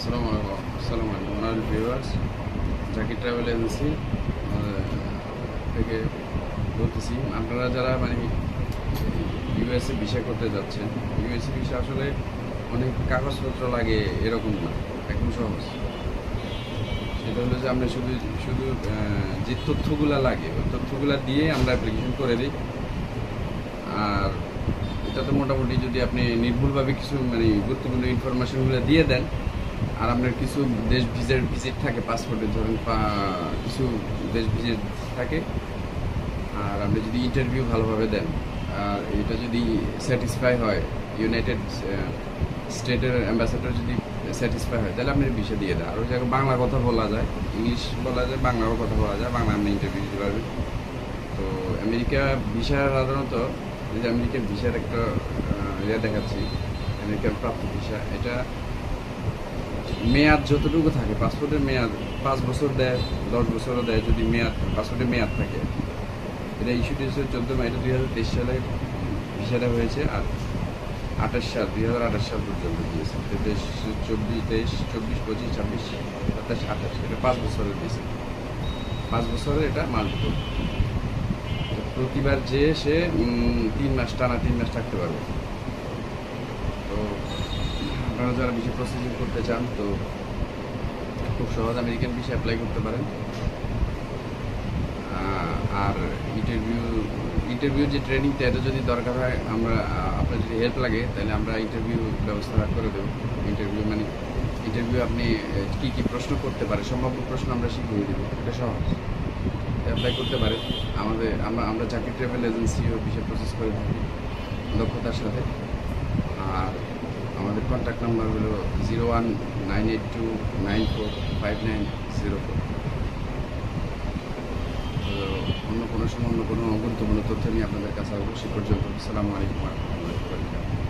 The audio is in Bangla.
আসসালামু আলাইকুম honourable viewers, Zakir travel agency থেকে বলতেছি। আপনারা যারা ইউএসএ ভিসা করতে যাচ্ছেন, ইউএসএ ভিসা আসলে অনেক কাগজপত্র লাগে এরকম না, একদম সহজ। সেটা হলো যে আমরা শুধু শুধু যে তথ্যগুলো লাগে ওই তথ্যগুলো দিয়ে আমরা অ্যাপ্লিকেশন করে দিই। আর এটাতে মোটামুটি যদি আপনি নির্ভুলভাবে কিছু গুরুত্বপূর্ণ ইনফরমেশনগুলো দিয়ে দেন, আর আপনার কিছু দেশ ভিজিট থাকে, পাসপোর্টে ধরেন কিছু দেশ ভিজিট থাকে, আর আপনি যদি ইন্টারভিউ ভালোভাবে দেন, আর এটা যদি স্যাটিসফাই হয়, ইউনাইটেড স্টেটের অ্যাম্বাসেডর যদি স্যাটিসফাই হয়, তাহলে আপনি ভিসা দিয়ে দেন। আর ওই জায়গায় বাংলা কথা বলা যায়, ইংলিশ বলা যায়, বাংলাও কথা বলা যায়, বাংলা আপনি ইন্টারভিউ দিতে পারবেন। তো আমেরিকা ভিসা সাধারণত, এই যে আমেরিকার ভিসার একটা দেখাচ্ছি, আমেরিকার প্রাপ্ত ভিসা, এটা মেয়াদ যতটুকু থাকে, পাসপোর্টের মেয়াদ 5 বছর দেয়, 10 বছরও দেয়, যদি মেয়াদ পাসপোর্টের মেয়াদ থাকে। এটা ইস্যু দিয়েছে 14 মে, এটা 2023 সালে ভিসাটা হয়েছে। আর 2028 সাল পর্যন্ত দিয়েছে। 23, 24, 25, 26, 27, 28, এটা 5 বছরের দিয়েছে। 5 বছরের এটা মাল্টিপল। প্রতিবার যে সে 3 মাস টানা 3 মাস থাকতে পারবে। তো আপনারা যারা ভিসা প্রসেসিং করতে চান, তো খুব সহজ আমেরিকান ভিসা অ্যাপ্লাই করতে পারেন। আর ইন্টারভিউ যে ট্রেনিংটা, এটা যদি দরকার হয়, আপনার যদি হেল্প লাগে, তাহলে আমরা ইন্টারভিউ ব্যবস্থা করে দেবো। ইন্টারভিউ আপনি কী কী প্রশ্ন করতে পারে, সম্ভাব্য প্রশ্ন আমরা শিখিয়ে দেবো। এটা সহজ, অ্যাপ্লাই করতে পারে। আমরা জাকির ট্রাভেল এজেন্সিও ভিসা প্রসেস করে থাকি দক্ষতার সাথে। আর আমাদের কন্ট্যাক্ট নাম্বার হলো 0198294590 তো অন্য কোনো সময় অন্য কোনো গুরুত্বপূর্ণ তথ্য নিয়ে আপনাদের কাছে আসবো। সে পর্যন্ত আসসালামু আলাইকুম ওয়া রাহমাতুল্লাহি ওয়া বারাকাতুহু।